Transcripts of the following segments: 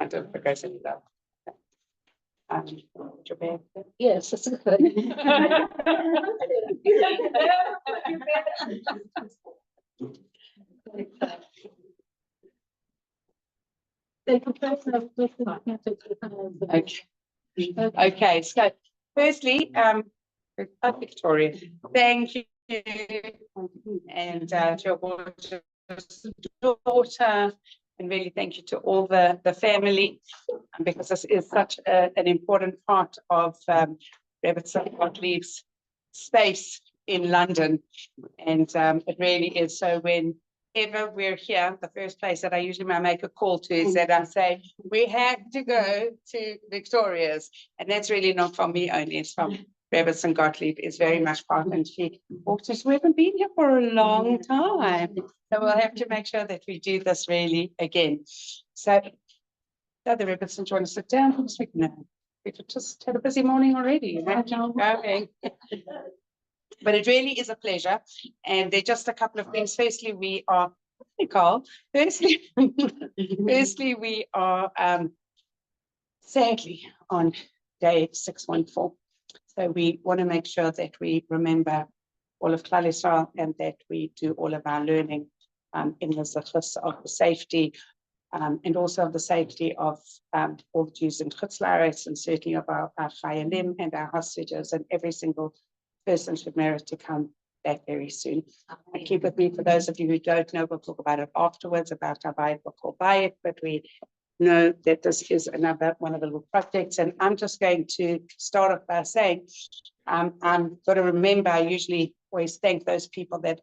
don't forget any of that. Yes, that's good. Okay, so firstly, Victoria, thank you, and to your daughter, and really thank you to all the family, because this is such an important part of Rebbetzin Gottlieb's space in London, and it really is. So whenever we're here, the first place that I usually make a call to is that I say, we have to go to Victoria's, and that's really not from me only, it's from Rebbetzin Gottlieb is very much part, and she walked us. We haven't been here for a long time, so we'll have to make sure that we do this really again. So, the Rebbetzin, do you want to sit down? No, we've just had a busy morning already. Going. But it really is a pleasure, and there are just a couple of things. Firstly, we are Nicole. Firstly, we are sadly on day 614. So we want to make sure that we remember all of Klal Yisrael, and that we do all of our learning in the zechus of the safety, and also of the safety of all the Jews in Chutz La'aretz, and certainly of our chayalim and our hostages, and every single person should merit to come back very soon. And keep with me, for those of you who don't know, we'll talk about it afterwards, about our Bayit, we'll call Bayit, but we know that this is another one of the little projects. And I'm just going to start off by saying, I'm going to remember, I usually always thank those people that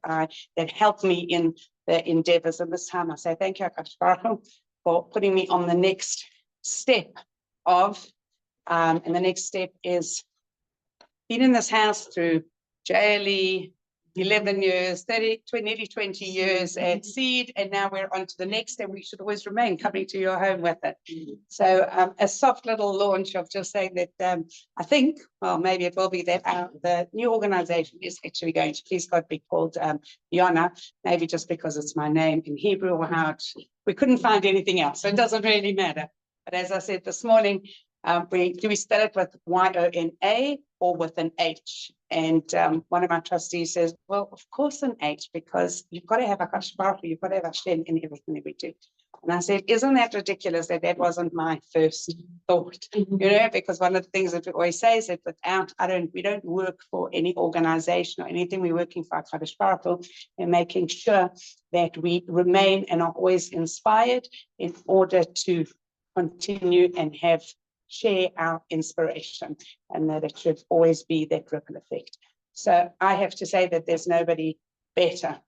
helped me in the endeavors. And this time I say thank you, HaKadosh Baruch Hu, for putting me on the next step of, and the next step is been in this house through JLE, 11 years, nearly 20 years at Seed, and now we're on to the next, and we should always remain coming to your home with it. So a soft little launch of just saying that I think, well, maybe it will be that the new organization is actually going to, please God, be called Yona, maybe just because it's my name in Hebrew, or how we couldn't find anything else, so it doesn't really matter. But as I said this morning, do we spell it with Y-O-N-A or with an H? And one of my trustees says, well, of course an H, because you've got to have a HaKadosh Baruch Hu, you've got to have Hashem in everything that we do. And I said, isn't that ridiculous that wasn't my first thought? You know, because one of the things that we always say is that we don't work for any organization or anything. We're working for HaKadosh Baruch Hu and making sure that we remain and are always inspired in order to continue and share our inspiration, and that it should always be that ripple effect. So I have to say that there's nobody better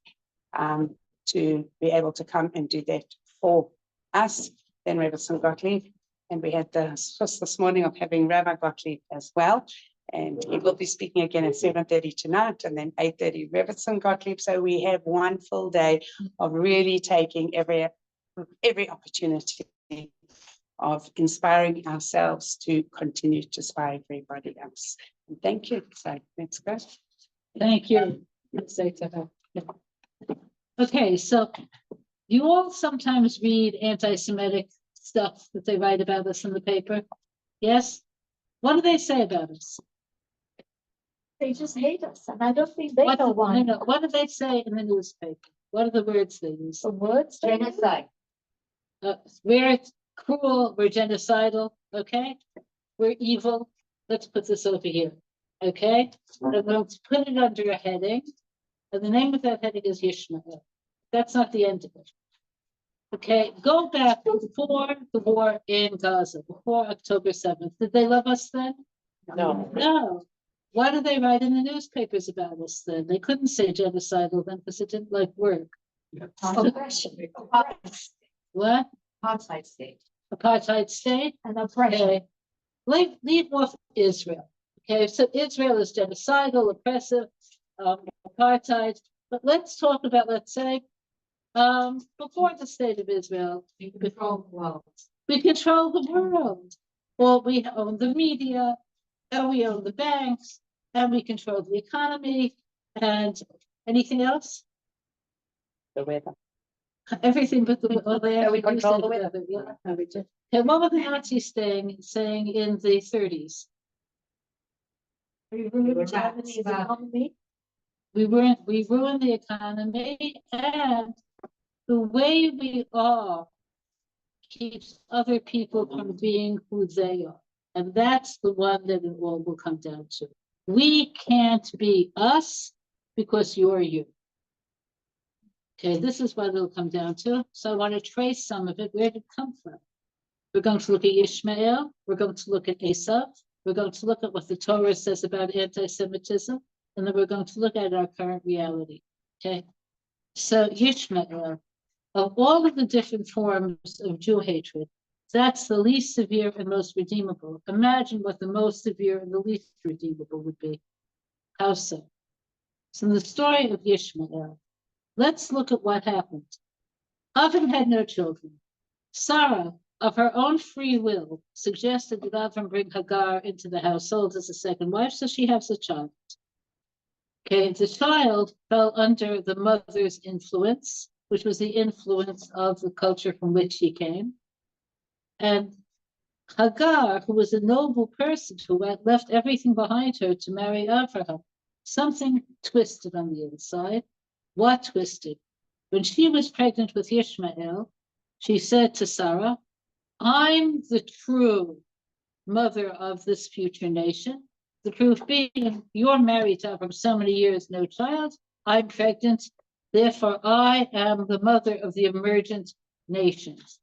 to be able to come and do that for us than Rebbetzin Gottlieb. And we had just this morning of having Rabbi Gottlieb as well, and he will be speaking again at 7:30 tonight, and then 8:30 Rebbetzin Gottlieb. So we have one full day of really taking every opportunity of inspiring ourselves to continue to inspire everybody else. And thank you. So let's go. Thank you. Okay, so you all sometimes read anti-Semitic stuff that they write about us in the paper. Yes? What do they say about us? They just hate us, and I don't think they know why. No. What do they say in the newspaper? What are the words they use? The words? Genocide. We're cruel, we're genocidal, okay? We're evil. Let's put this over here, okay? And we'll put it under a heading, and the name of that heading is Yishmael. That's not the end of it. Okay, go back before the war in Gaza, before October 7th. Did they love us then? No. No. Why do they write in the newspapers about us then? They couldn't say genocidal then because it didn't like work. What? Apartheid state. Apartheid state? And oppression. Okay. Leave off Israel. Okay, so Israel is genocidal, oppressive, apartheid. But let's talk about, let's say, before the state of Israel, We control the world. we control the world. Well, we own the media, and we own the banks, and we control the economy, and anything else? The weather. Everything but the, oh, they So we actually do control say the weather. weather, yeah. Okay, what were the Nazis saying in the 30s? We were ruined rats, Germany's but- economy. We ruined the economy, and the way we are keeps other people from being who they are. And that's the one that it all will come down to. We can't be us because you're you. Okay, this is what it'll come down to. So I want to trace some of it. Where did it come from? We're going to look at Ishmael. We're going to look at Esau. We're going to look at what the Torah says about anti-Semitism. And then we're going to look at our current reality. Okay. So Ishmael, of all of the different forms of Jew hatred, that's the least severe and most redeemable. Imagine what the most severe and the least redeemable would be. How so? So in the story of Ishmael, let's look at what happened. Avram had no children. Sarah, of her own free will, suggested that Avram bring Hagar into the household as a second wife, so she has a child. Okay, the child fell under the mother's influence, which was the influence of the culture from which she came. And Hagar, who was a noble person who had left everything behind her to marry Abraham, something twisted on the inside. What twisted? When she was pregnant with Ishmael, she said to Sarah, I'm the true mother of this future nation. The proof being, you're married to Abraham so many years, no child. I'm pregnant. Therefore, I am the mother of the emergent nations.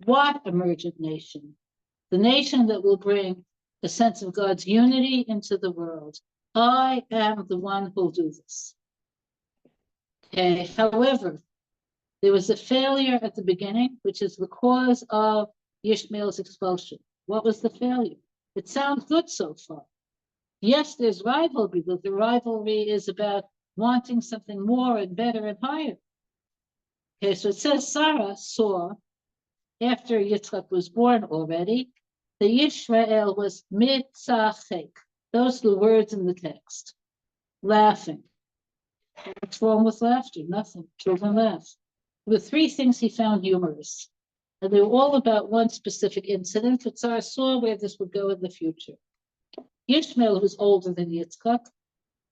What emergent nation? The nation that will bring a sense of God's unity into the world. I am the one who'll do this. Okay, however, there was a failure at the beginning, which is the cause of Ishmael's expulsion. What was the failure? It sounds good so far. Yes, there's rivalry, but the rivalry is about wanting something more and better and higher. Okay, so it says Sarah saw, after Yitzchak was born already, the Israel was mitzachek. Those are the words in the text. Laughing. What's wrong with laughter? Nothing. Children laugh. There were three things he found humorous. And they were all about one specific incident, but Sarah saw where this would go in the future. Ishmael, who was older than Yitzchak,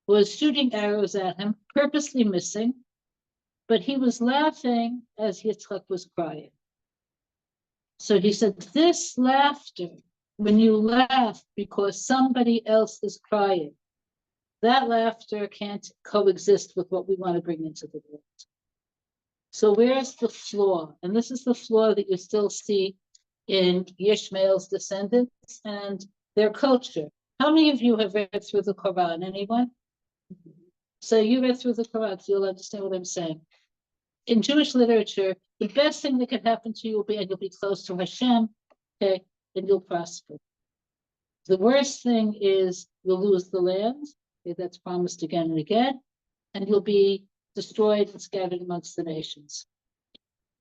was shooting arrows at him, purposely missing, but he was laughing as Yitzchak was crying. So he said, this laughter, when you laugh because somebody else is crying, that laughter can't coexist with what we want to bring into the world. So where's the flaw? And this is the flaw that you still see in Ishmael's descendants and their culture. How many of you have read through the Quran? Anyone? So you read through the Quran, so you'll understand what I'm saying. In Jewish literature, the best thing that can happen to you will be, and you'll be close to Hashem, okay, and you'll prosper. The worst thing is you'll lose the land, okay, that's promised again and again, and you'll be destroyed and scattered amongst the nations.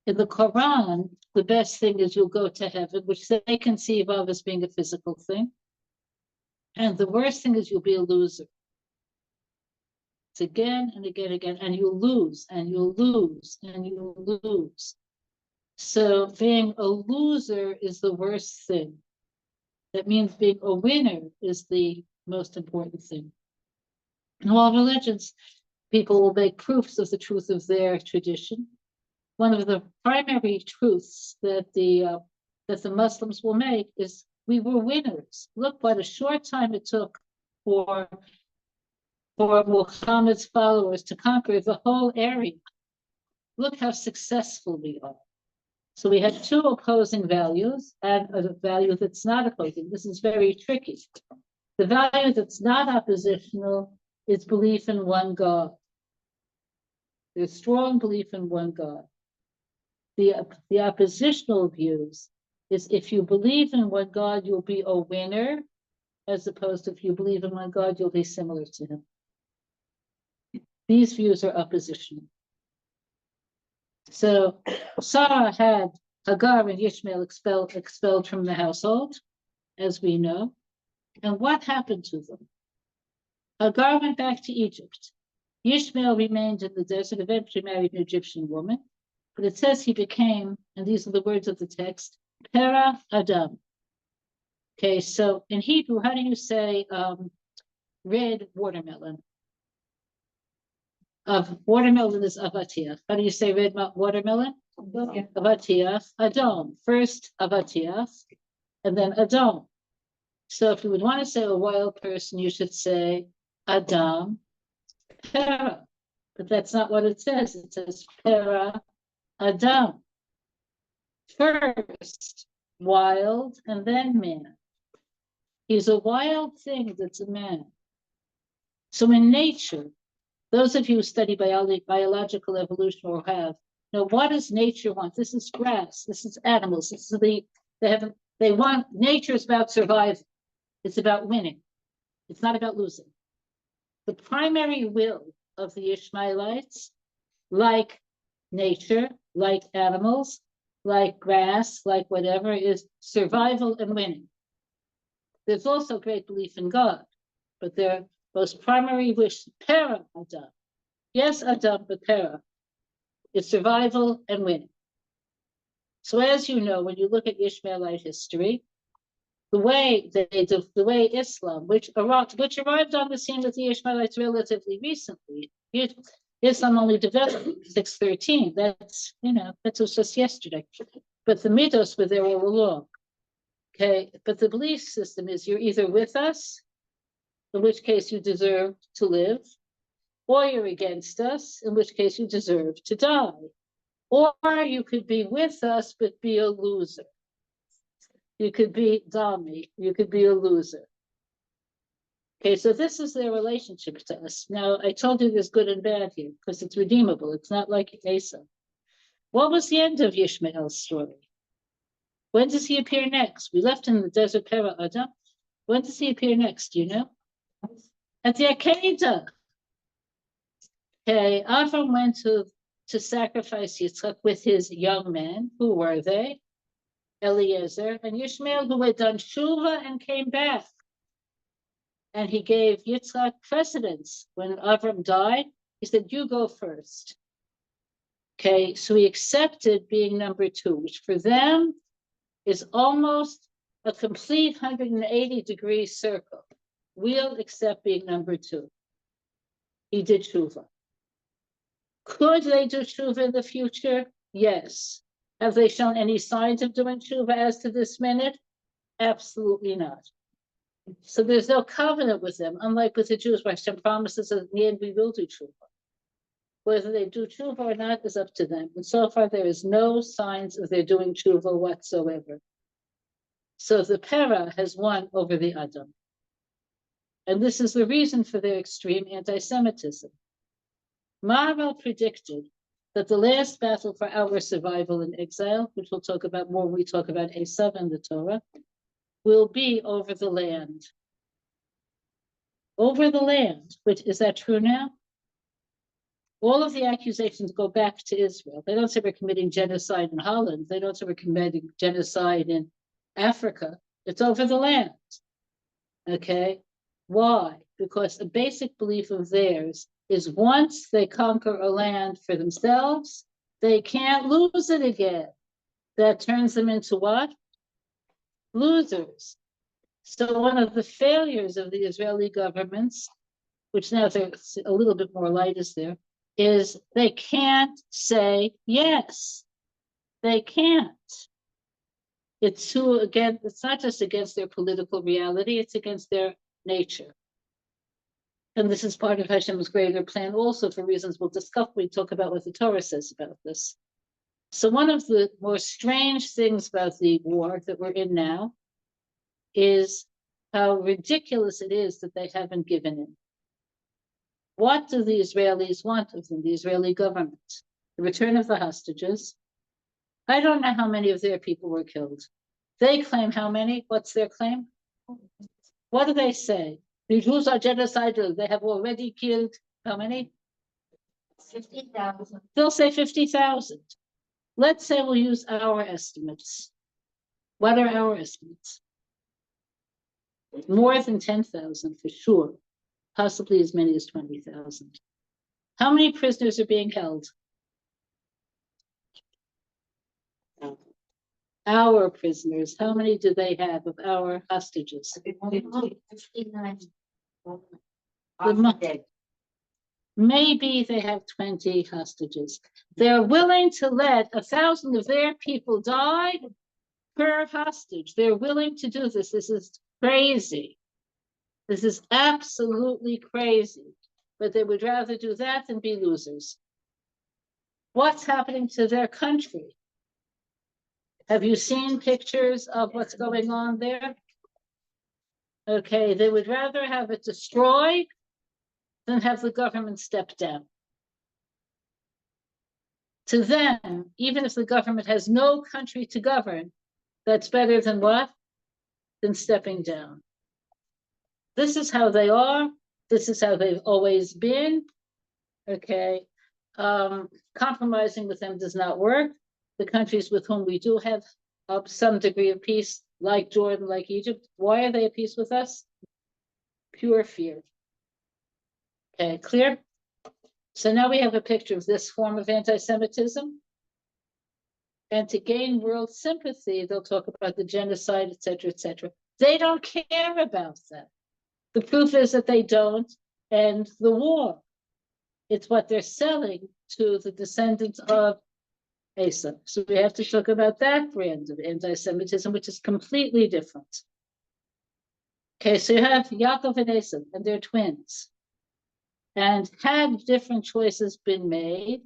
In the Quran, the best thing is you'll go to heaven, which they conceive of as being a physical thing. And the worst thing is you'll be a loser. It's again and again and again, and you'll lose, and you'll lose, and you'll lose. So being a loser is the worst thing. That means being a winner is the most important thing. In all religions, people will make proofs of the truth of their tradition. One of the primary truths that the Muslims will make is we were winners. Look what a short time it took for Muhammad's followers to conquer the whole area. Look how successful we are. So we have two opposing values and a value that's not opposing. This is very tricky. The value that's not oppositional is belief in one God. There's strong belief in one God. The oppositional views is if you believe in one God, you'll be a winner, as opposed to if you believe in one God, you'll be similar to him. These views are oppositional. So Sarah had Hagar and Ishmael expelled from the household, as we know. And what happened to them? Hagar went back to Egypt. Ishmael remained in the desert, eventually married an Egyptian woman. But it says he became, and these are the words of the text, Pera Adam. Okay, so in Hebrew, how do you say red watermelon? Watermelon is avatiach. How do you say red watermelon? Avatiach, Adam. First avatiach, and then Adam. So if you would want to say a wild person, you should say Adam Pera. But that's not what it says. It says Pera Adam. First wild and then man. He's a wild thing that's a man. So in nature, those of you who study biological evolution or have, know what does nature want? This is grass, this is animals, this is they want, nature is about survival. It's about winning. It's not about losing. The primary will of the Ishmaelites, like nature, like animals, like grass, like whatever, is survival and winning. There's also great belief in God, but their most primary wish, Pera Adam. Yes, Adam, but Pera, is survival and winning. So as you know, when you look at Ishmaelite history, the way Islam, which arrived on the scene with the Ishmaelites relatively recently, Islam only developed in 613. That was just yesterday. But the mitos were there all along. Okay, but the belief system is you're either with us, in which case you deserve to live, or you're against us, in which case you deserve to die. Or you could be with us, but be a loser. You could be Dami, you could be a loser. Okay, so this is their relationship to us. Now, I told you there's good and bad here, because it's redeemable. It's not like Asa. What was the end of Yishmael's story? When does he appear next? We left in the desert Pera Adam. When does he appear next? Do you know? At the Akedah. Okay, Avram went to sacrifice Yitzchak with his young men. Who were they? Eliezer and Yishmael, who had done Shuvah and came back. And he gave Yitzchak precedence. When Avram died, he said, you go first. Okay, so he accepted being number two, which for them is almost a complete 180-degree circle. We'll accept being number two. He did Shuvah. Could they do Shuvah in the future? Yes. Have they shown any signs of doing Shuvah as to this minute? Absolutely not. So there's no covenant with them, unlike with the Jews, where Hashem promises that in the end we will do Shuvah. Whether they do Shuvah or not is up to them. And so far there is no signs of their doing Shuvah whatsoever. So the Pera has won over the Adam. And this is the reason for their extreme anti-Semitism. Maharal predicted that the last battle for our survival in exile, which we'll talk about more when we talk about Esav and the Torah, will be over the land. Over the land, which is that true now? All of the accusations go back to Israel. They don't say we're committing genocide in Holland. They don't say we're committing genocide in Africa. It's over the land. Okay? Why? Because a basic belief of theirs is once they conquer a land for themselves, they can't lose it again. That turns them into what? Losers. So one of the failures of the Israeli governments, which now there's a little bit more light is there, is they can't say yes. They can't. It's not just against their political reality, it's against their nature. And this is part of Hashem's greater plan also for reasons we'll discuss when we talk about what the Torah says about this. So one of the more strange things about the war that we're in now is how ridiculous it is that they haven't given in. What do the Israelis want of them, the Israeli government? The return of the hostages. I don't know how many of their people were killed. They claim how many? What's their claim? What do they say? The Jews are genocidal. They have already killed how many? 50,000. They'll say 50,000. Let's say we'll use our estimates. What are our estimates? More than 10,000 for sure. Possibly as many as 20,000. How many prisoners are being held? our prisoners. How many do they have of our hostages? 59. Maybe they have 20 hostages. They're willing to let 1,000 of their people die per hostage. They're willing to do this. This is crazy. This is absolutely crazy. But they would rather do that than be losers. What's happening to their country? Have you seen pictures of what's going on there? Okay, they would rather have it destroyed than have the government step down. To them, even if the government has no country to govern, that's better than what? Than stepping down. This is how they are. This is how they've always been. Okay. Compromising with them does not work. The countries with whom we do have some degree of peace, like Jordan, like Egypt, why are they at peace with us? Pure fear. Okay, clear? So now we have a picture of this form of anti-Semitism. And to gain world sympathy, they'll talk about the genocide, etc., etc. They don't care about that. The proof is that they don't end the war. It's what they're selling to the descendants of Asa. So we have to talk about that brand of anti-Semitism, which is completely different. Okay, so you have Yaakov and Asa, and they're twins. And had different choices been made,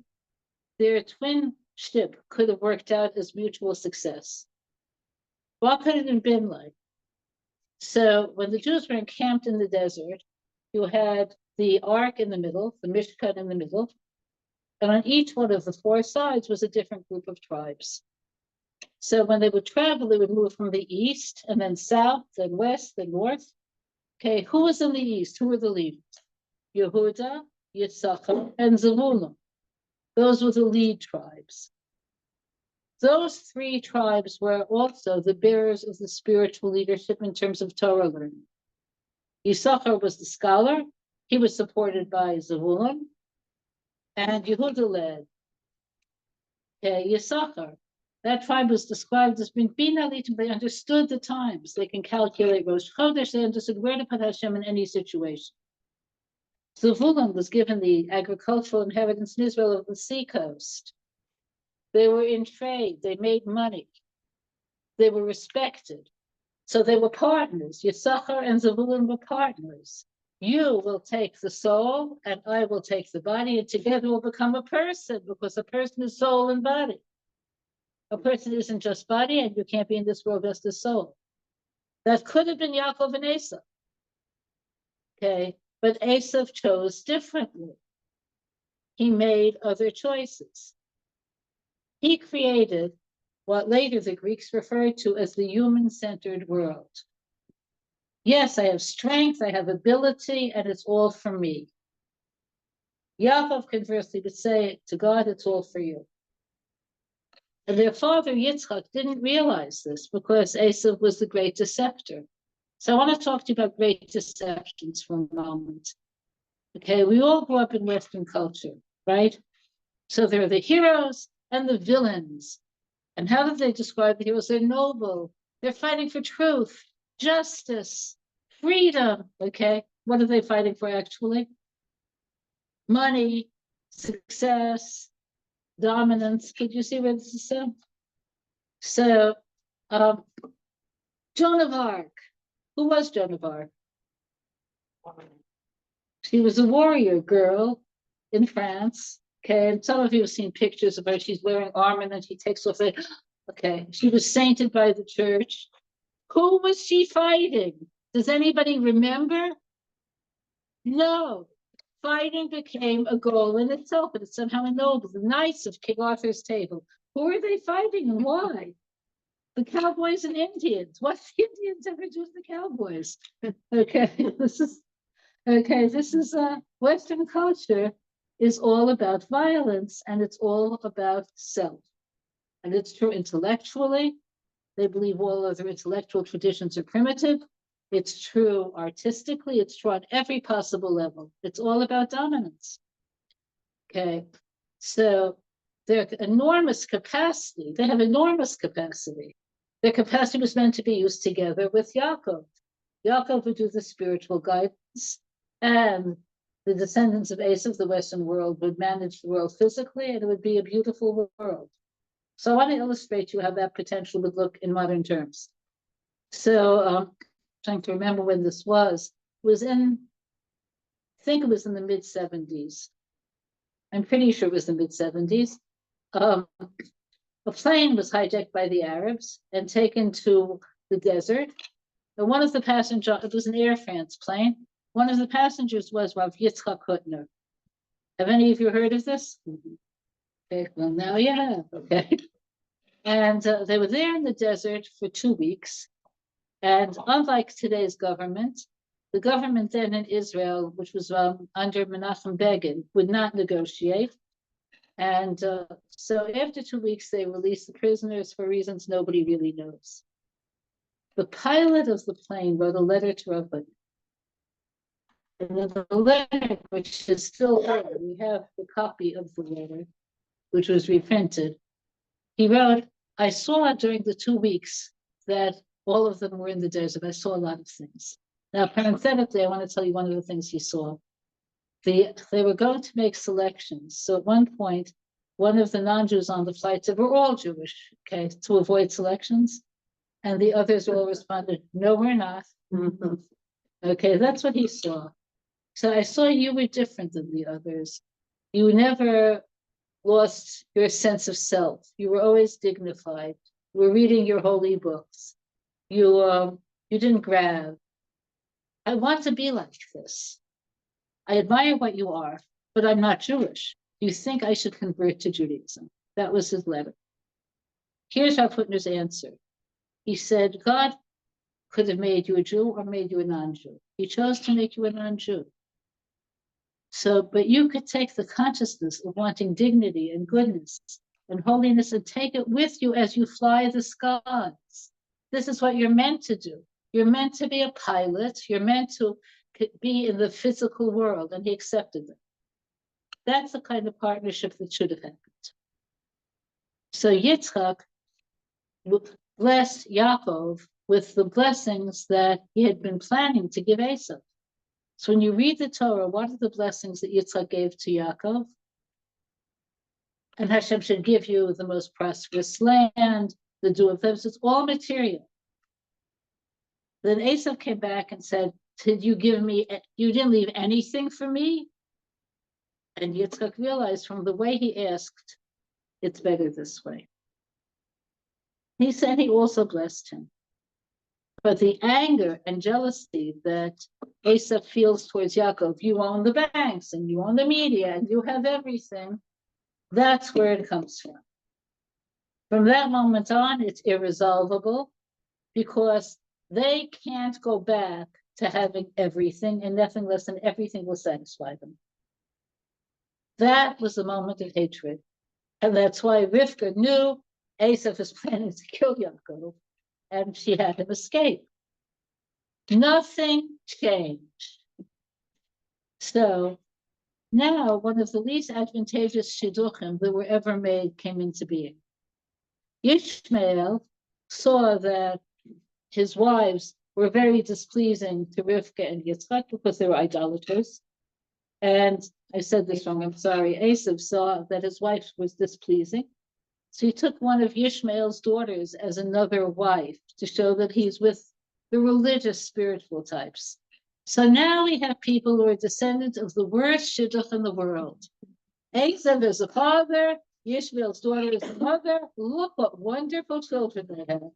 their twinship could have worked out as mutual success. What could it have been like? So when the Jews were encamped in the desert, you had the ark in the middle, the Mishkan in the middle, and on each one of the four sides was a different group of tribes. So when they would travel, they would move from the east, and then south, then west, then north. Okay, who was in the east? Who were the leaders? Yehuda, Yisachar, and Zevulun. Those were the lead tribes. Those three tribes were also the bearers of the spiritual leadership in terms of Torah learning. Yisachar was the scholar. He was supported by Zevulun, and Yehuda led. Okay, Yisachar. That tribe was described as being binalitim. They understood the times. They can calculate Rosh Chodesh. They understood where to put Hashem in any situation. Zevulun was given the agricultural inheritance in Israel of the seacoast. They were in trade. They made money. They were respected. So they were partners. Yisachar and Zevulun were partners. You will take the soul, and I will take the body, and together we'll become a person, because a person is soul and body. A person isn't just body, and you can't be in this world just as soul. That could have been Yaakov and Esav. Okay, but Esav chose differently. He made other choices. He created what later the Greeks referred to as the human-centered world. Yes, I have strength, I have ability, and it's all for me. Yaakov conversely would say to God, it's all for you. And their father Yitzchak didn't realize this because Esav was the great deceptor. So I want to talk to you about great deceptions for a moment. Okay, we all grew up in Western culture, right? So there are the heroes and the villains. And how do they describe the heroes? They're noble. They're fighting for truth, justice, freedom. Okay, what are they fighting for actually? Money, success, dominance. Could you see where this is so? So, Joan of Arc. Who was Joan of Arc? She was a warrior girl in France. Okay, and some of you have seen pictures of her. She's wearing armor and then she takes off it. Okay, she was sainted by the church. Who was she fighting? Does anybody remember? No. Fighting became a goal in itself, but it's somehow ennobled. The Knights of King Arthur's table. Who are they fighting and why? The cowboys and Indians. What the Indians ever do with the cowboys? Okay, this is Western culture is all about violence, and it's all about self. And it's true intellectually. They believe all other intellectual traditions are primitive. It's true artistically. It's true on every possible level. It's all about dominance. Okay, so their enormous capacity, they have enormous capacity Their capacity was meant to be used together with Yaakov. Yaakov would do the spiritual guidance, and the descendants of Esav, the Western world, would manage the world physically, and it would be a beautiful world. So I want to illustrate to you how that potential would look in modern terms. So trying to remember when this was in, I think it was in the mid-70s. I'm pretty sure it was the mid-70s. A plane was hijacked by the Arabs and taken to the desert. And one of the passengers, it was an Air France plane. One of the passengers was Rav Yitzchak Hutner. Have any of you heard of this? Okay, well, now you have, okay. And they were there in the desert for 2 weeks. And unlike today's government, the government then in Israel, which was under Menachem Begin, would not negotiate. And so after 2 weeks, they released the prisoners for reasons nobody really knows. The pilot of the plane wrote a letter to Rav Hutner. And in the letter, which is still there, we have the copy of the letter, which was reprinted. He wrote, I saw during the 2 weeks that all of them were in the desert. I saw a lot of things. Now, parenthetically, I want to tell you one of the things he saw. They were going to make selections. So at one point, one of the non-Jews on the flight said, we're all Jewish, okay, to avoid selections. And the others all responded, no, we're not. Mhm. Okay, that's what he saw. So I saw you were different than the others. You never lost your sense of self. You were always dignified. You were reading your holy books. You didn't grab. I want to be like this. I admire what you are, but I'm not Jewish. You think I should convert to Judaism? That was his letter. Here's Rav Hutner's answer. He said, God could have made you a Jew or made you a non-Jew. He chose to make you a non-Jew. So, but you could take the consciousness of wanting dignity and goodness and holiness and take it with you as you fly the skies. This is what you're meant to do. You're meant to be a pilot. You're meant to be in the physical world, and he accepted it. That's the kind of partnership that should have happened. So Yitzchak blessed Yaakov with the blessings that he had been planning to give Esav. So when you read the Torah, what are the blessings that Yitzchak gave to Yaakov? And Hashem should give you the most prosperous land, the dew of heaven. It's all material. Then Esav came back and said, did you give me, you didn't leave anything for me? And Yitzchak realized from the way he asked, it's better this way. He said he also blessed him. But the anger and jealousy that Esav feels towards Yaakov, you own the banks and you own the media and you have everything, that's where it comes from. From that moment on, it's irresolvable because they can't go back to having everything, and nothing less than everything will satisfy them. That was the moment of hatred. And that's why Rivka knew Esav was planning to kill Yaakov, and she had him escape. Nothing changed. So now one of the least advantageous shidduchim that were ever made came into being. Ishmael saw that his wives were very displeasing to Rivka and Yitzchak because they were idolaters. And I said this wrong, I'm sorry. Esav saw that his wife was displeasing. So he took one of Ishmael's daughters as another wife to show that he's with the religious, spiritual types. So now we have people who are descendants of the worst shidduch in the world. Esav is a father, Ishmael's daughter is a mother. Look what wonderful children they have.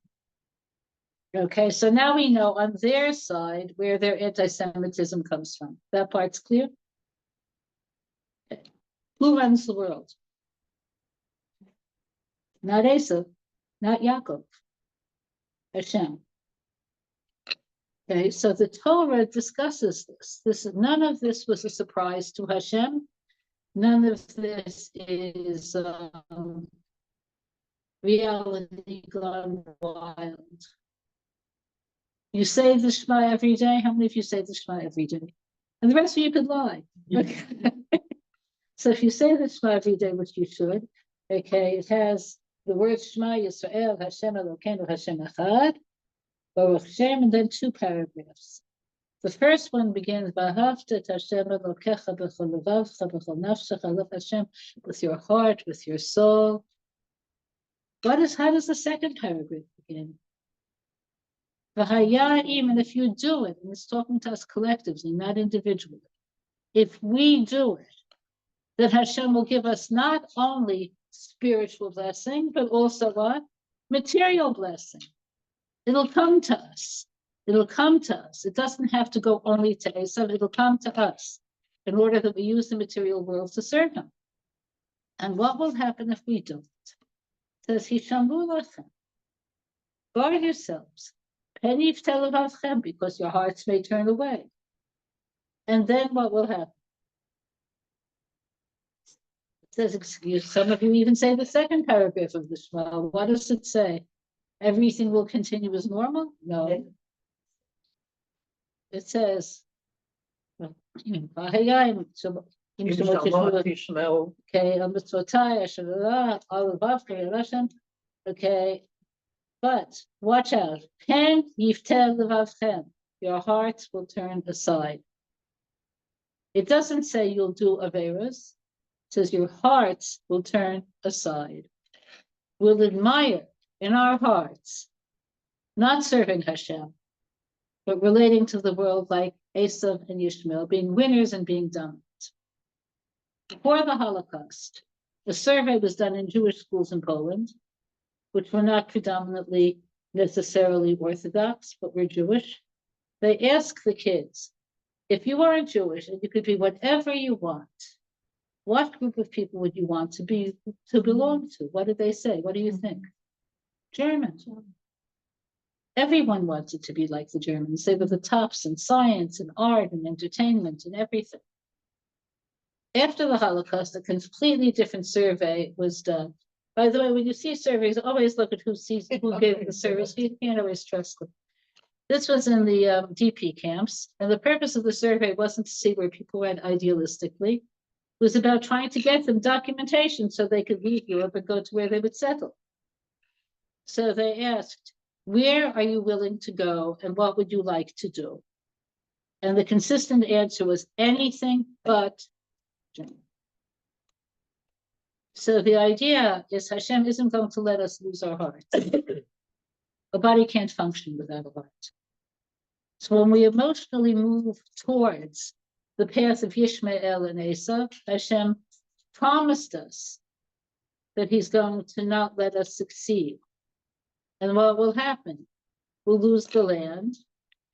Okay, so now we know on their side where their anti-Semitism comes from. That part's clear? Okay. Who runs the world? Not Esav, not Yaakov, Hashem. Okay, so the Torah discusses this. None of this was a surprise to Hashem. None of this is reality gone wild. You say the Shema every day. How many of you say the Shema every day? And the rest of you could lie. Okay. So if you say the Shema every day, which you should, okay, it has the word Shema Yisrael, Hashem Elokeinu, Hashem Echad, Baruch Shem, and then 2 paragraphs. The first one begins, V'ahavta et Hashem Elokecha b'chol levavcha b'chol nafshecha, love Hashem with your heart, with your soul. How does the second paragraph begin? V'haya'im, and if you do it, and it's talking to us collectively, not individually, if we do it, then Hashem will give us not only spiritual blessing, but also what? Material blessing. It'll come to us. It'll come to us. It doesn't have to go only to Esav. It'll come to us in order that we use the material world to serve him. And what will happen if we don't? It says, Hishamru lachem. Guard yourselves. Peniv televavchem, because your hearts may turn away. And then what will happen? It says, excuse, some of you even say the second paragraph of the Shema. What does it say? Everything will continue as normal? No. It says, okay, okay, but watch out. Your hearts will turn aside. It doesn't say you'll do Averas. It says your hearts will turn aside. We'll admire in our hearts, not serving Hashem, but relating to the world like Esav and Yishmael, being winners and being dominant. Before the Holocaust, a survey was done in Jewish schools in Poland, which were not predominantly necessarily Orthodox, but were Jewish. They asked the kids, if you weren't Jewish and you could be whatever you want, what group of people would you want to belong to? What did they say? What do you think? German. Everyone wanted to be like the Germans. They were the tops in science and art and entertainment and everything. After the Holocaust, a completely different survey was done. By the way, when you see surveys, always look at who gave the service. You can't always trust them. This was in the DP camps, and the purpose of the survey wasn't to see where people went idealistically. It was about trying to get them documentation so they could leave Europe and go to where they would settle. So they asked, where are you willing to go and what would you like to do? And the consistent answer was anything but Germany. So the idea is Hashem isn't going to let us lose our heart. A body can't function without a heart. So when we emotionally move towards the path of Yishmael and Esav, Hashem promised us that he's going to not let us succeed. And what will happen? We'll lose the land.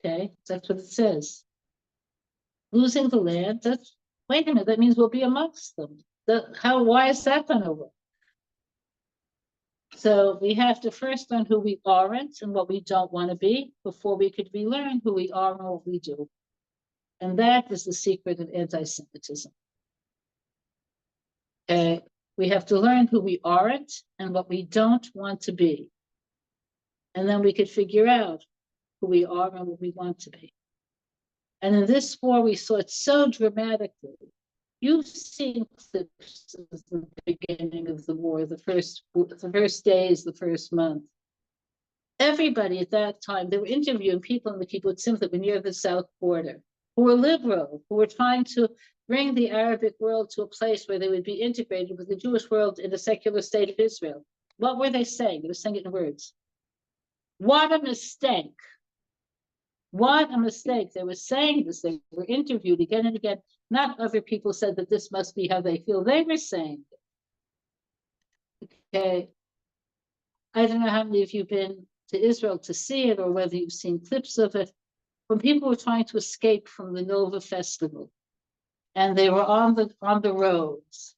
Okay, that's what it says. Losing the land, wait a minute, that means we'll be amongst them. Why is that going to work? So we have to first learn who we aren't and what we don't want to be before we could relearn who we are and what we do. And that is the secret of anti-Semitism. We have to learn who we aren't and what we don't want to be. And then we could figure out who we are and what we want to be. And in this war, we saw it so dramatically. You've seen clips of the beginning of the war, the first days, the first month. Everybody at that time, they were interviewing people in the kibbutzim that were near the south border, who were liberal, who were trying to bring the Arabic world to a place where they would be integrated with the Jewish world in the secular state of Israel. What were they saying? They were saying it in words. What a mistake. What a mistake. They were saying this. They were interviewed again and again. Not other people said that this must be how they feel. They were saying it. Okay. I don't know how many of you have been to Israel to see it or whether you've seen clips of it. When people were trying to escape from the Nova Festival and they were on the roads,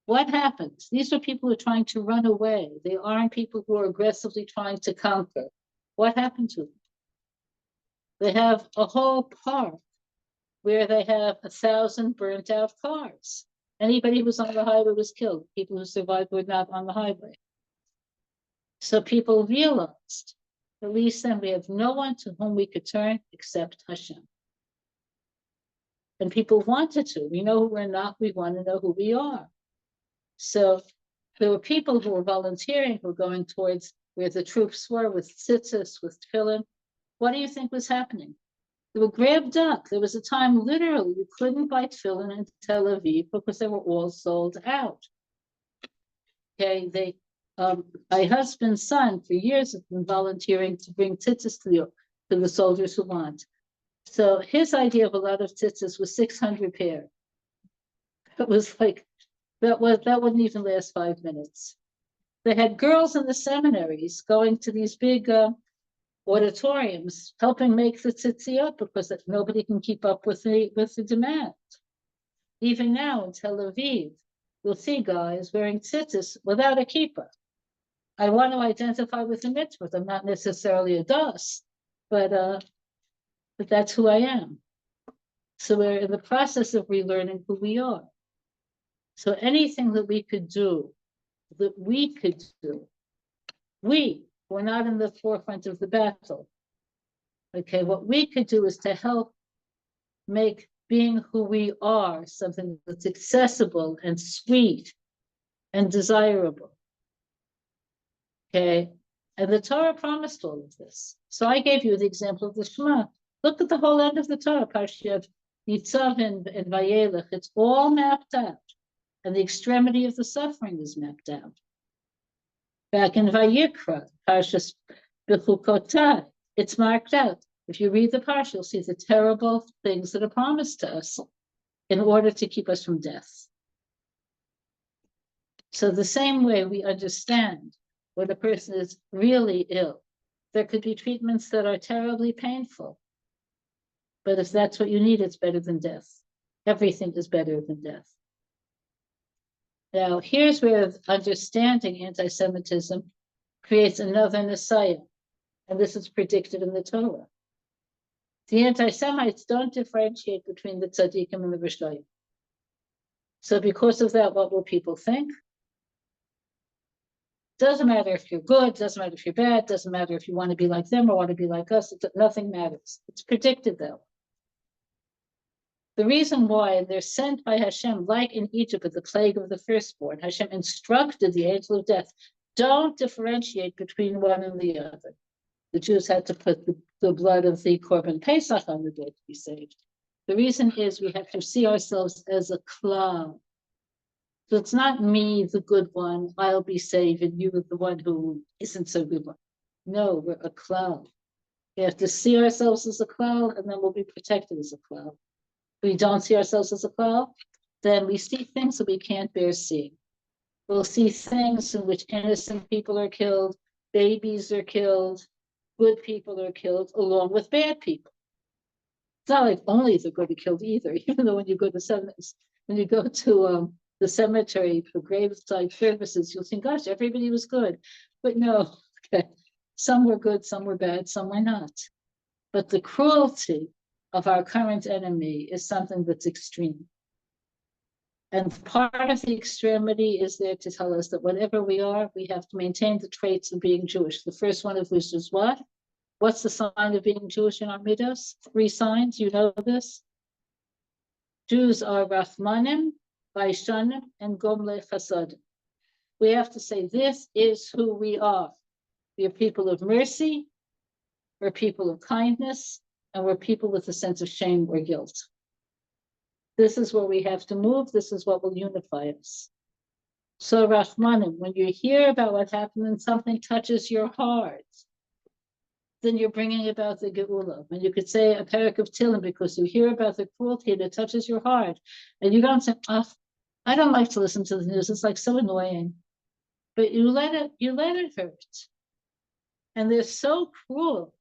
what happens? These are people who are trying to run away. They aren't people who are aggressively trying to conquer. What happened to them? They have a whole park where they have 1,000 burnt out cars. Anybody who was on the highway was killed. People who survived were not on the highway. So people realized, at least then we have no one to whom we could turn except Hashem. And people wanted to. We know who we're not. We want to know who we are. So there were people who were volunteering, who were going towards where the troops were with tzitzis, with tefillin. What do you think was happening? They were grabbed up. There was a time literally you couldn't buy tefillin in Tel Aviv because they were all sold out. Okay, my husband's son for years has been volunteering to bring tzitzis to the soldiers who want. So his idea of a lot of tzitzis was 600 pair. It was like, that wouldn't even last 5 minutes. They had girls in the seminaries going to these big auditoriums, helping make the tzitzit because nobody can keep up with the demand. Even now in Tel Aviv, you'll see guys wearing tzitzis without a kippah. I want to identify with the mitzvah. I'm not necessarily a das, but that's who I am. So we're in the process of relearning who we are. So anything that we could do, we're not in the forefront of the battle. Okay, what we could do is to help make being who we are something that's accessible and sweet and desirable. Okay, and the Torah promised all of this. So I gave you the example of the Shema. Look at the whole end of the Torah, Parshat Yitzavin and Vayelech. It's all mapped out, and the extremity of the suffering is mapped out. Back in Vayikra, Parshat Bechukotai, it's marked out. If you read the parsha, you'll see the terrible things that are promised to us in order to keep us from death. So the same way we understand when a person is really ill, there could be treatments that are terribly painful. But if that's what you need, it's better than death. Everything is better than death. Now, here's where understanding anti-Semitism creates another Messiah. And this is predicted in the Torah. The anti-Semites don't differentiate between the tzaddikim and the rishayim. So because of that, what will people think? Doesn't matter if you're good, doesn't matter if you're bad, doesn't matter if you want to be like them or want to be like us, nothing matters. It's predicted though. The reason why they're sent by Hashem, like in Egypt with the plague of the firstborn, Hashem instructed the angel of death, don't differentiate between one and the other. The Jews had to put the blood of the Korban Pesach on the dead to be saved. The reason is we have to see ourselves as a klal. So it's not me, the good one, I'll be saved, and you, the one who isn't so good one. No, we're a klal. We have to see ourselves as a klal, and then we'll be protected as a klal. If we don't see ourselves as a klal, then we see things that we can't bear seeing. We'll see things in which innocent people are killed, babies are killed, good people are killed, along with bad people. It's not like only the good are killed either, even though when you go to the cemetery for graveside services, you'll think, gosh, everybody was good. But no, okay. Some were good, some were bad, some were not. But the cruelty of our current enemy is something that's extreme. And part of the extremity is there to tell us that whatever we are, we have to maintain the traits of being Jewish. The first one of which is what? What's the sign of being Jewish in our midos? 3 signs, you know this. Jews are Rachmanim, Baishanim, and Gomle Chasadim. We have to say, this is who we are. We are people of mercy, we're people of kindness, and we're people with a sense of shame or guilt. This is where we have to move. This is what will unify us. So Rachmanim, when you hear about what happened and something touches your heart, then you're bringing about the Geula. And you could say a parak of Tehillim because you hear about the cruelty that touches your heart. And you don't say, oh, I don't like to listen to the news. It's like so annoying. But you let it hurt. And they're so cruel.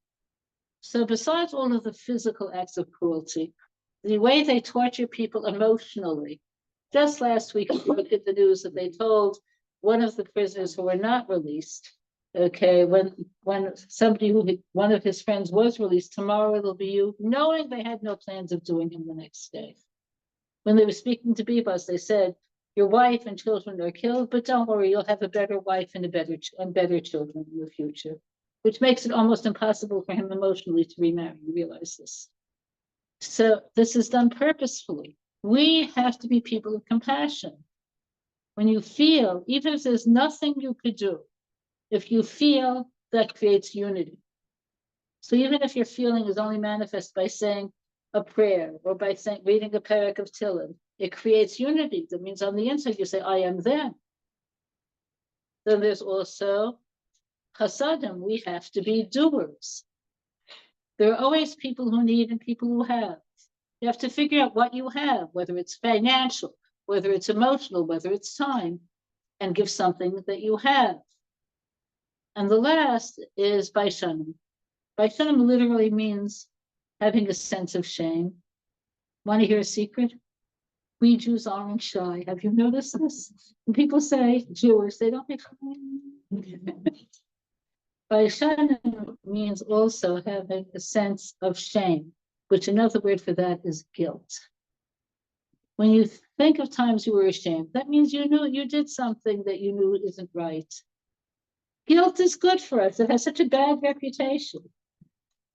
So besides all of the physical acts of cruelty, the way they torture people emotionally. Just last week, we looked at the news that they told one of the prisoners who were not released, okay, when somebody one of his friends was released, tomorrow it'll be you, knowing they had no plans of doing him the next day. When they were speaking to Bibas, they said, your wife and children are killed, but don't worry, you'll have a better wife and better children in the future, which makes it almost impossible for him emotionally to remarry. You realize this. So this is done purposefully. We have to be people of compassion. When you feel, even if there's nothing you could do, if you feel, that creates unity. So even if your feeling is only manifest by saying a prayer or by saying, reading a parak of Tehillim, it creates unity. That means on the inside you say, I am them. Then there's also chasadim. We have to be doers. There are always people who need and people who have. You have to figure out what you have, whether it's financial, whether it's emotional, whether it's time, and give something that you have. And the last is baishanim. Baishanim literally means having a sense of shame. Want to hear a secret? We Jews aren't shy. Have you noticed this? When people say Jewish, they don't make Baishanim means also having a sense of shame, which another word for that is guilt. When you think of times you were ashamed, that means you knew you did something that you knew isn't right. Guilt is good for us. It has such a bad reputation.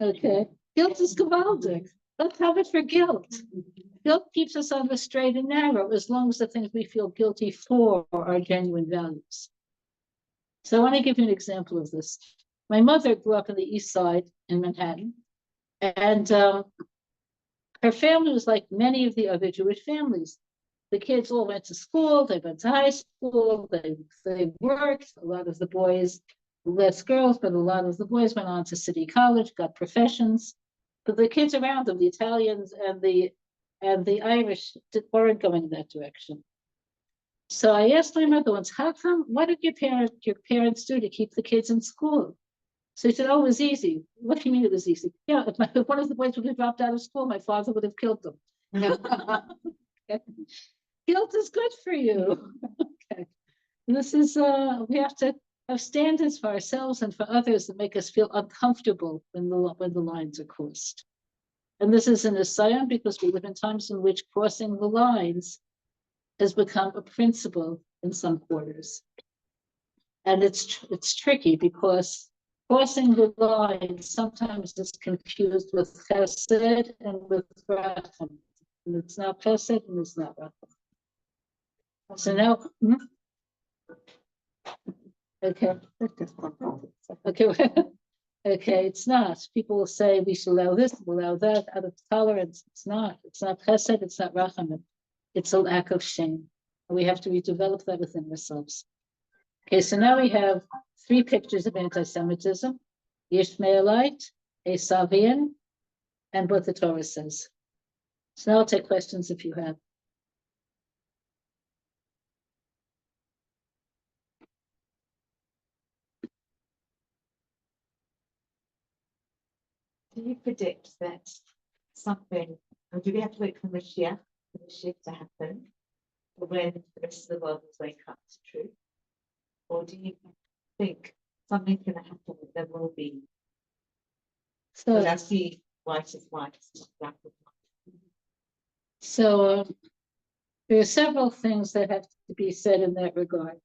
Okay. Guilt is gewaldig. Let's have it for guilt. Guilt keeps us on the straight and narrow as long as the things we feel guilty for are genuine values. So I want to give you an example of this. My mother grew up on the East Side in Manhattan, and her family was like many of the other Jewish families. The kids all went to school, they went to high school, they worked. A lot of the boys, less girls, but a lot of the boys went on to city college, got professions. But the kids around them, the Italians and the Irish, weren't going in that direction. So I asked my mother once, how come, what did your parents do to keep the kids in school? So he said, oh, it was easy. What do you mean it was easy? Yeah, if one of the boys would have dropped out of school, my father would have killed them. Okay. Guilt is good for you. Okay. This is, we have to have standards for ourselves and for others that make us feel uncomfortable when the lines are crossed. And this is an aside because we live in times in which crossing the lines has become a principle in some quarters. And it's tricky because crossing the line sometimes is confused with chesed and with racham. And it's not chesed and it's not racham. So now, okay. Okay. Okay, it's not. People will say we should allow this, allow that out of tolerance. It's not. It's not chesed, it's not rachamim. It's a lack of shame. And we have to redevelop that within ourselves. Okay, so now we have 3 pictures of anti-Semitism: Ishmaelite, Esavian, and what the Torah says. So now I'll take questions if you have. Do you predict that something, or do we have to wait for Mashiach for the shift to happen, or when the rest of the world will wake up to truth? Or do you think something's going to happen that there will be? So, I see white is white, black is black. so there are several things that have to be said in that regard.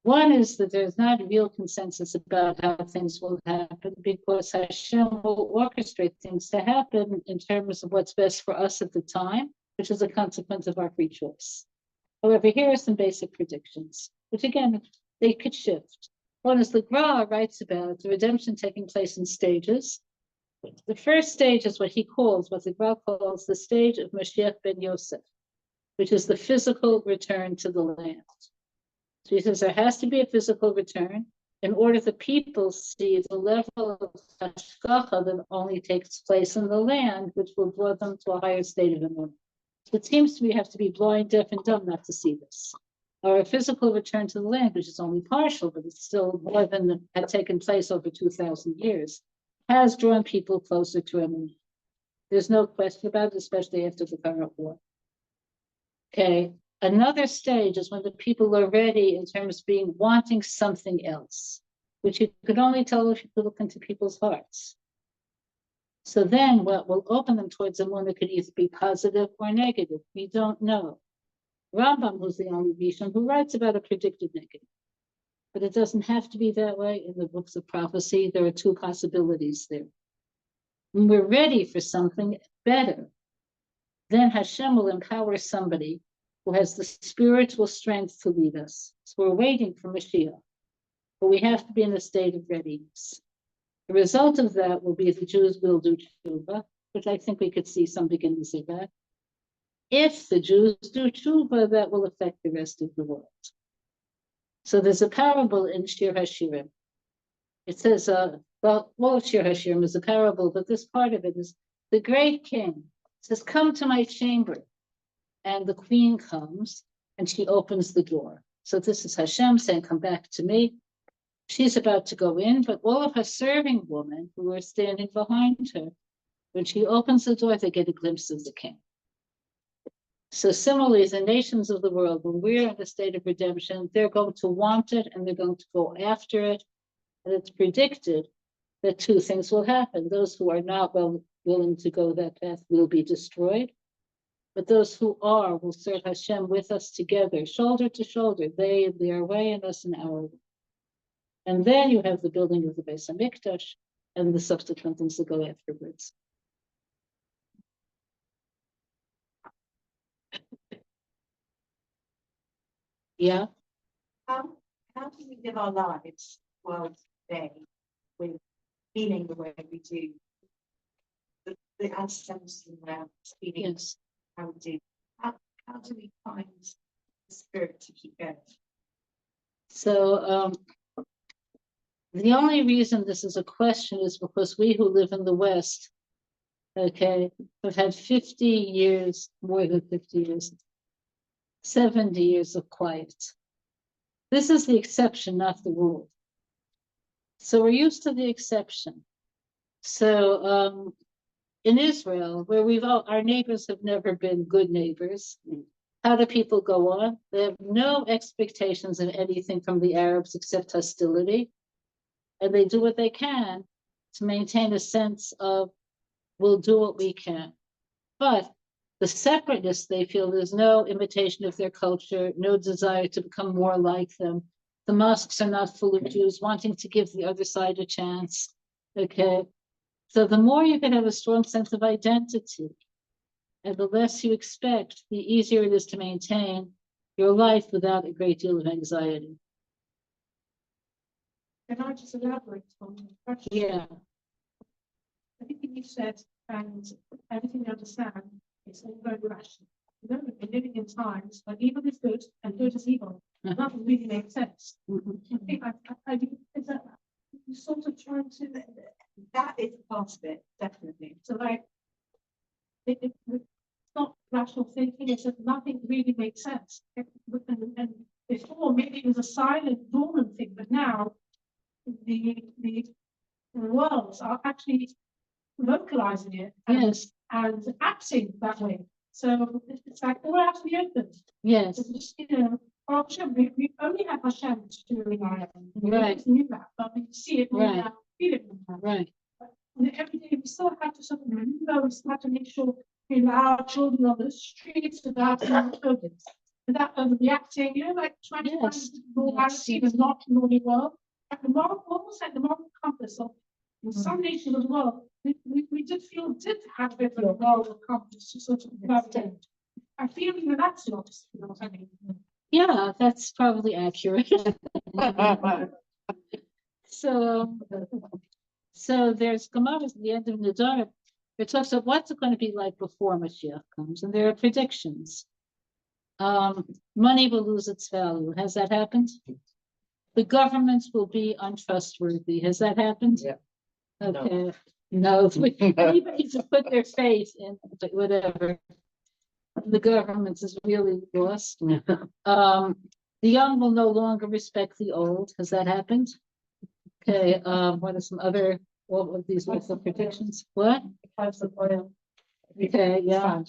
One is that there's not real consensus about how things will happen because Hashem will orchestrate things to happen in terms of what's best for us at the time, which is a consequence of our free choice. However, here are some basic predictions, which again, they could shift. One is the Gra writes about the redemption taking place in stages. The first stage is what the Gra calls the stage of Mashiach ben Yosef, which is the physical return to the land. So he says there has to be a physical return in order the people see the level of hashgacha that only takes place in the land, which will draw them to a higher state of emunah. So it seems to me you have to be blind, deaf, and dumb not to see this. Or a physical return to the land, which is only partial, but it's still more than had taken place over 2,000 years, has drawn people closer to emunah. There's no question about it, especially after the current war. Okay. Another stage is when the people are ready in terms of wanting something else, which you could only tell if you could look into people's hearts. So then what will open them towards emunah could either be positive or negative. We don't know. Rambam, who's the only Rishon who writes about a predicted negative. But it doesn't have to be that way. In the books of prophecy, there are 2 possibilities there. When we're ready for something better, then Hashem will empower somebody who has the spiritual strength to lead us. So we're waiting for Mashiach, but we have to be in a state of readiness. The result of that will be the Jews will do tshuva, which I think we could see some beginnings of that. If the Jews do tshuva, that will affect the rest of the world. So there's a parable in Shir HaShirim. It says, well, all of Shir HaShirim is a parable, but this part of it is the great king says, come to my chamber. And the queen comes and she opens the door. So this is Hashem saying, come back to me. She's about to go in, but all of her serving women who are standing behind her, when she opens the door, they get a glimpse of the king. So similarly, the nations of the world, when we're in a state of redemption, they're going to want it and they're going to go after it. And it's predicted that two things will happen. Those who are not willing to go that path will be destroyed. But those who are will serve Hashem with us together, shoulder to shoulder, they in their way and us in our way. And then you have the building of the Beis HaMikdash and the subsequent things that go afterwards. Yeah. How do we live our lives world today with feeling the way we do? The uncensored around feeling Yes. how we do. How do we find the spirit to keep going? So the only reason this is a question is because we who live in the West, okay, have had 50 years, more than 50 years, 70 years of quiet. This is the exception, not the rule. So we're used to the exception. So in Israel, where our neighbors have never been good neighbors, how do people go on? They have no expectations of anything from the Arabs except hostility. And they do what they can to maintain a sense of, we'll do what we can. But the separateness they feel, there's no imitation of their culture, no desire to become more like them. The mosques are not full of Jews wanting to give the other side a chance. Okay. So the more you can have a strong sense of identity, and the less you expect, the easier it is to maintain your life without a great deal of anxiety. Can I just elaborate on the question? Yeah. Everything you said and everything you understand is all very rational. You know, we're living in times when evil is good and good is evil. Nothing really makes sense. I think I is that you sort of trying to. That is part of it, definitely. So like, it's not rational thinking. It's that nothing really makes sense. And before maybe it was a silent, dormant thing, but now the worlds are actually localizing it and acting that way. So it's like we're actually open. Yes. It's, you know, Hashem, we only have Hashem during our life. We Right. always knew that, but we see it more Right. now, feel it more now. Right. And every day we still have to sort of remember, we still have to make sure we allow children on the streets without overreacting, you know, like trying to find normality is not the normal world. Like the moral, almost like the moral compass of in some nations as well, we did have a bit of a moral compass to sort of navigate. I feel even that's lost, you know what I mean? Yeah, that's probably accurate. So there's Gemara at the end of the Nedarim. It talks about what's it going to be like before Mashiach comes, and there are predictions. Money will lose its value. Has that happened? The governments will be untrustworthy. Has that happened? Yeah. Okay. No. Anybody to put their faith in whatever the government is really lost. The young will no longer respect the old. Has that happened? Okay. What are some other of these local predictions? What? Okay. Yeah.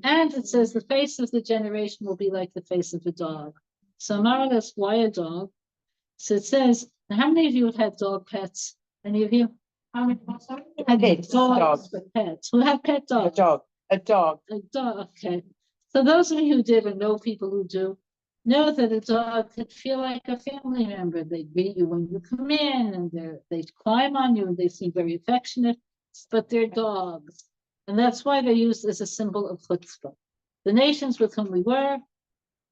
And it says the face of the generation will be like the face of a dog. So Mara asks, why a dog? So it says, how many of you have had dog pets? Any of you? How many Had Pets, dogs dogs. with pets. Who have pet A dogs? dog, a dog. A dog, okay. So those of you who did or know people who do, know that a dog could feel like a family member. They greet you when you come in, and they climb on you, and they seem very affectionate, but they're dogs. And that's why they're used as a symbol of chutzpah. The nations with whom we were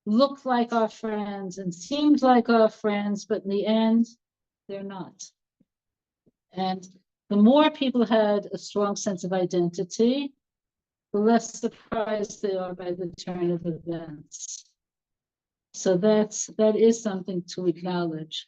looked like our friends and seemed like our friends, but in the end, they're not. And the more people had a strong sense of identity, the less surprised they are by the turn of events. So that is something to acknowledge.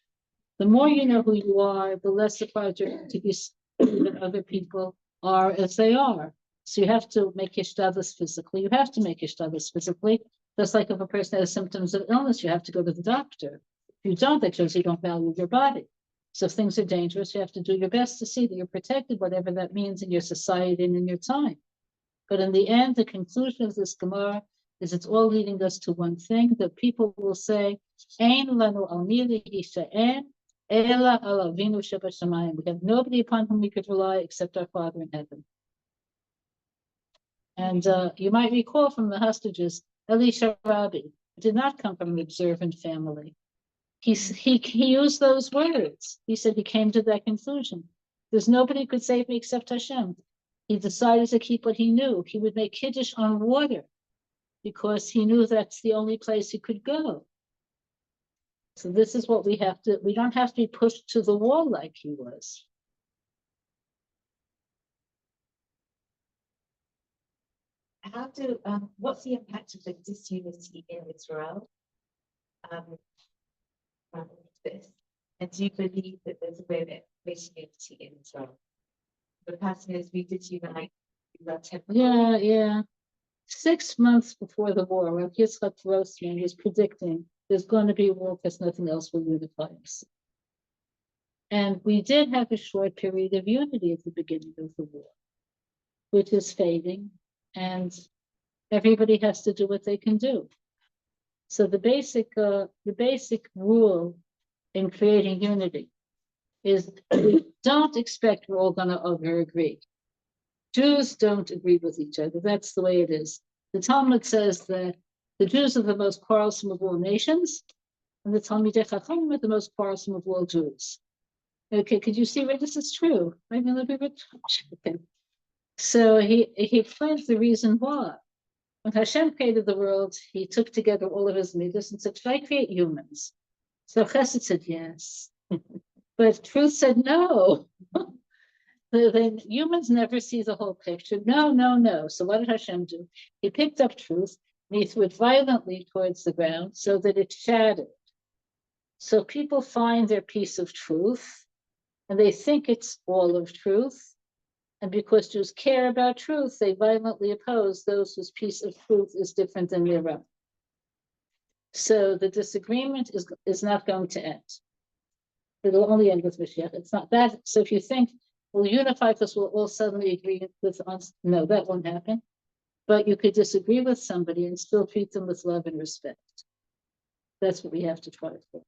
The more you know who you are, the less surprised you're going to be that other people are as they are. So you have to make hishtadlus physically. You have to make hishtadlus physically. Just like if a person has symptoms of illness, you have to go to the doctor. If you don't, that shows you don't value your body. So if things are dangerous, you have to do your best to see that you're protected, whatever that means in your society and in your time. But in the end, the conclusion of this Gemara is it's all leading us to one thing, that people will say, Ein lanu al mi lehishaen, ela al avinu shebashamayim. We have nobody upon whom we could rely except our Father in heaven. And you might recall from the hostages, Elisha Rabbi did not come from an observant family. He used those words. He said he came to that conclusion. There's nobody who could save me except Hashem. He decided to keep what he knew. He would make kiddush on water because he knew that's the only place he could go. So this is what we have to, we don't have to be pushed to the wall like he was. What's the impact of the disunity in Israel? This, and do you believe that there's a way of creating unity in Israel? The pattern is we did unite. Yeah. 6 months before the war, when Yitzchak Rothstein was predicting there's going to be a war because nothing else will unify us. And we did have a short period of unity at the beginning of the war, which is fading, and everybody has to do what they can do. So the basic rule in creating unity is we don't expect we're all going to agree. Jews don't agree with each other. That's the way it is. The Talmud says that the Jews are the most quarrelsome of all nations, and the Talmidei Chachamim are the most quarrelsome of all Jews. Okay, could you see where this is true? Maybe a little bit. Okay. So he explains the reason why. When Hashem created the world, he took together all of his midas and said, should I create humans? So Chesed said yes. But truth said no. Then humans never see the whole picture. No. So what did Hashem do? He picked up truth and he threw it violently towards the ground so that it shattered. So people find their piece of truth and they think it's all of truth. And because Jews care about truth, they violently oppose those whose piece of truth is different than their own. So the disagreement is not going to end. It'll only end with Mashiach. It's not that. So if you think we'll unify because we'll all suddenly agree with us, no, that won't happen. But you could disagree with somebody and still treat them with love and respect. That's what we have to try for.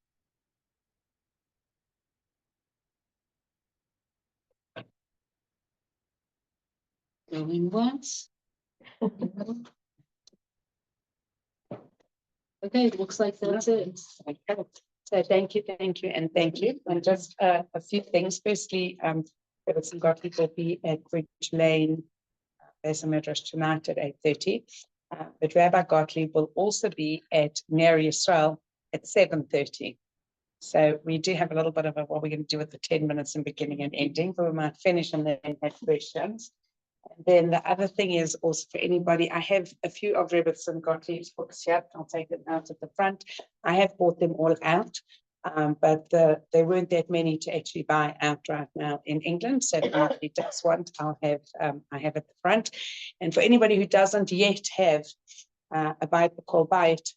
Going once. Okay, it looks like that's it. Okay. So thank you, and thank you. And just a few things. Firstly, Rebbetzin Gottlieb will be at Bridge Lane, Beis HaMidrash tonight at 8:30. But Rabbi Gottlieb will also be at Ner Yisrael at 7:30. So we do have a little bit of what we're going to do with the 10 minutes in beginning and ending, but we might finish and then have questions. And then the other thing is also for anybody, I have a few of Rebbetzin Gottlieb's books here. I'll take them out at the front. I have bought them all out, but there weren't that many to actually buy out right now in England. So if anybody does want, I have at the front. And for anybody who doesn't yet have a Bible called Bayit,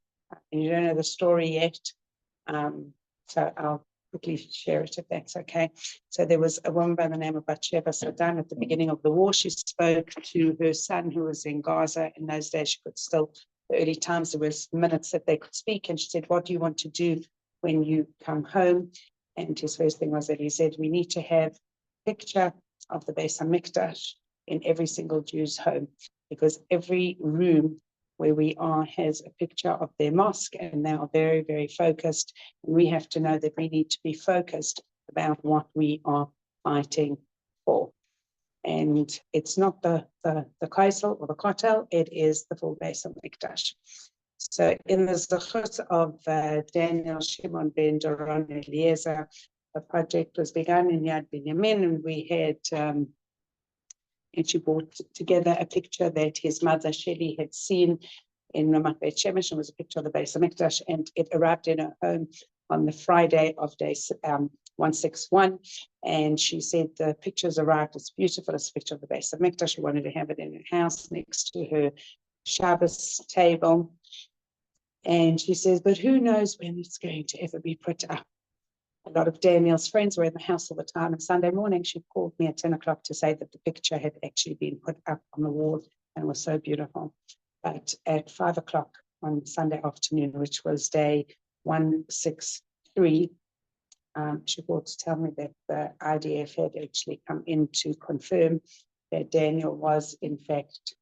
and you don't know the story yet, so I'll quickly share it if that's okay. So there was a woman by the name of Bathsheba Sadan at the beginning of the war. She spoke to her son who was in Gaza. In those days, she could still, the early times, there was minutes that they could speak. And she said, what do you want to do when you come home? And his first thing was that he said, we need to have a picture of the Beis HaMikdash in every single Jew's home, because every room where we are has a picture of their mosque, and they are very, very focused. And we have to know that we need to be focused about what we are fighting for. And it's not the kaisel or the kotel, it is the full base of Mikdash. So in the zechut of Daniel Shimon ben Doron Eliezer, the project was begun in Yad Binyamin, and we had, and she brought together a picture that his mother Shelley had seen in Ramat Beit Shemesh, and was a picture of the base of Mikdash, and it arrived in her home on the Friday of day 161, and she said the pictures arrived, it's beautiful, it's a picture of the base of Mikdash. She wanted to have it in her house next to her Shabbos table. And she says, but who knows when it's going to ever be put up? A lot of Daniel's friends were in the house all the time, and Sunday morning she called me at 10 o'clock to say that the picture had actually been put up on the wall and was so beautiful. But at 5 o'clock on Sunday afternoon, which was day 163, she called to tell me that the IDF had actually come in to confirm that Daniel was in fact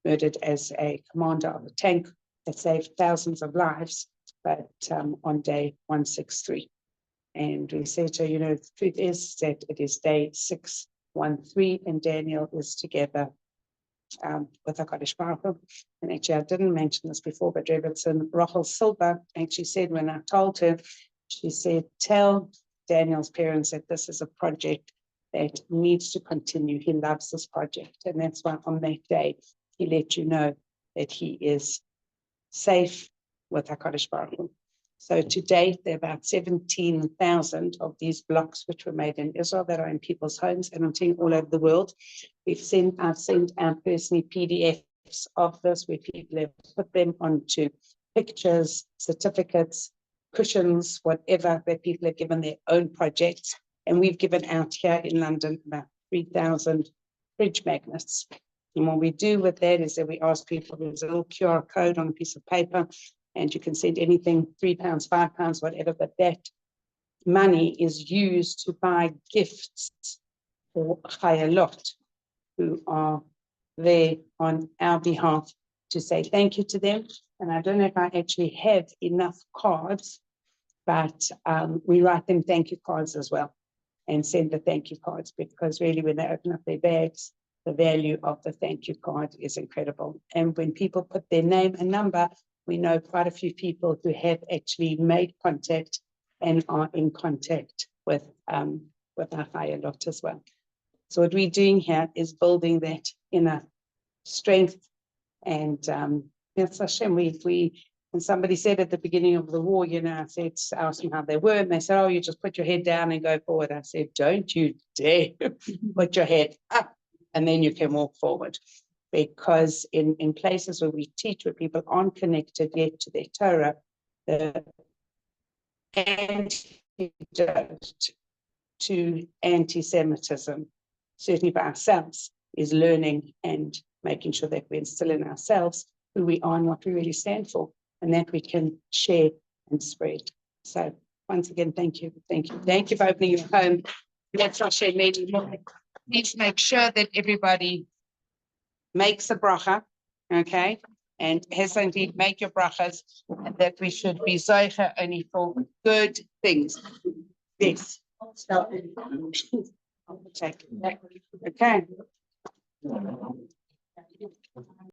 murdered as a commander of a tank that saved thousands of lives, but on day 163. And we said to her, you know, the truth is that it is day 613, and Daniel is together with HaKadosh Baruch Hu. And actually, I didn't mention this before, but Rebbetzin Rachel Silva actually said, when I told her, she said, tell Daniel's parents that this is a project that needs to continue. He loves this project. And that's why on that day, he let you know that he is safe with HaKadosh Baruch Hu. So to date, there are about 17,000 of these blocks which were made in Israel that are in people's homes, and I'm seeing all over the world. I've sent out personally PDFs of this where people have put them onto pictures, certificates, cushions, whatever, that people have given their own projects. And we've given out here in London about 3,000 fridge magnets. And what we do with that is that we ask people, there's a little QR code on a piece of paper, and you can send anything, £3, £5, whatever, but that money is used to buy gifts for Chayalot, who are there on our behalf to say thank you to them. And I don't know if I actually have enough cards, but we write them thank you cards as well and send the thank you cards, because really when they open up their bags, the value of the thank you card is incredible. And when people put their name and number, we know quite a few people who have actually made contact and are in contact with our Chayalot as well. So what we're doing here is building that inner strength. And yes, Hashem, and somebody said at the beginning of the war, you know, I said, asked them how they were, and they said, oh, you just put your head down and go forward. I said, don't you dare put your head up, and then you can walk forward. Because in places where we teach, where people aren't connected yet to their Torah, the antidote to anti-Semitism, certainly for ourselves, is learning and making sure that we instill in ourselves who we are and what we really stand for, and that we can share and spread. So once again, thank you. Thank you. Thank you for opening your home. Let's not share many more. Please make sure that everybody makes a bracha, okay? And has indeed make your brachas, and that we should be zoicha only for good things. Yes. Okay.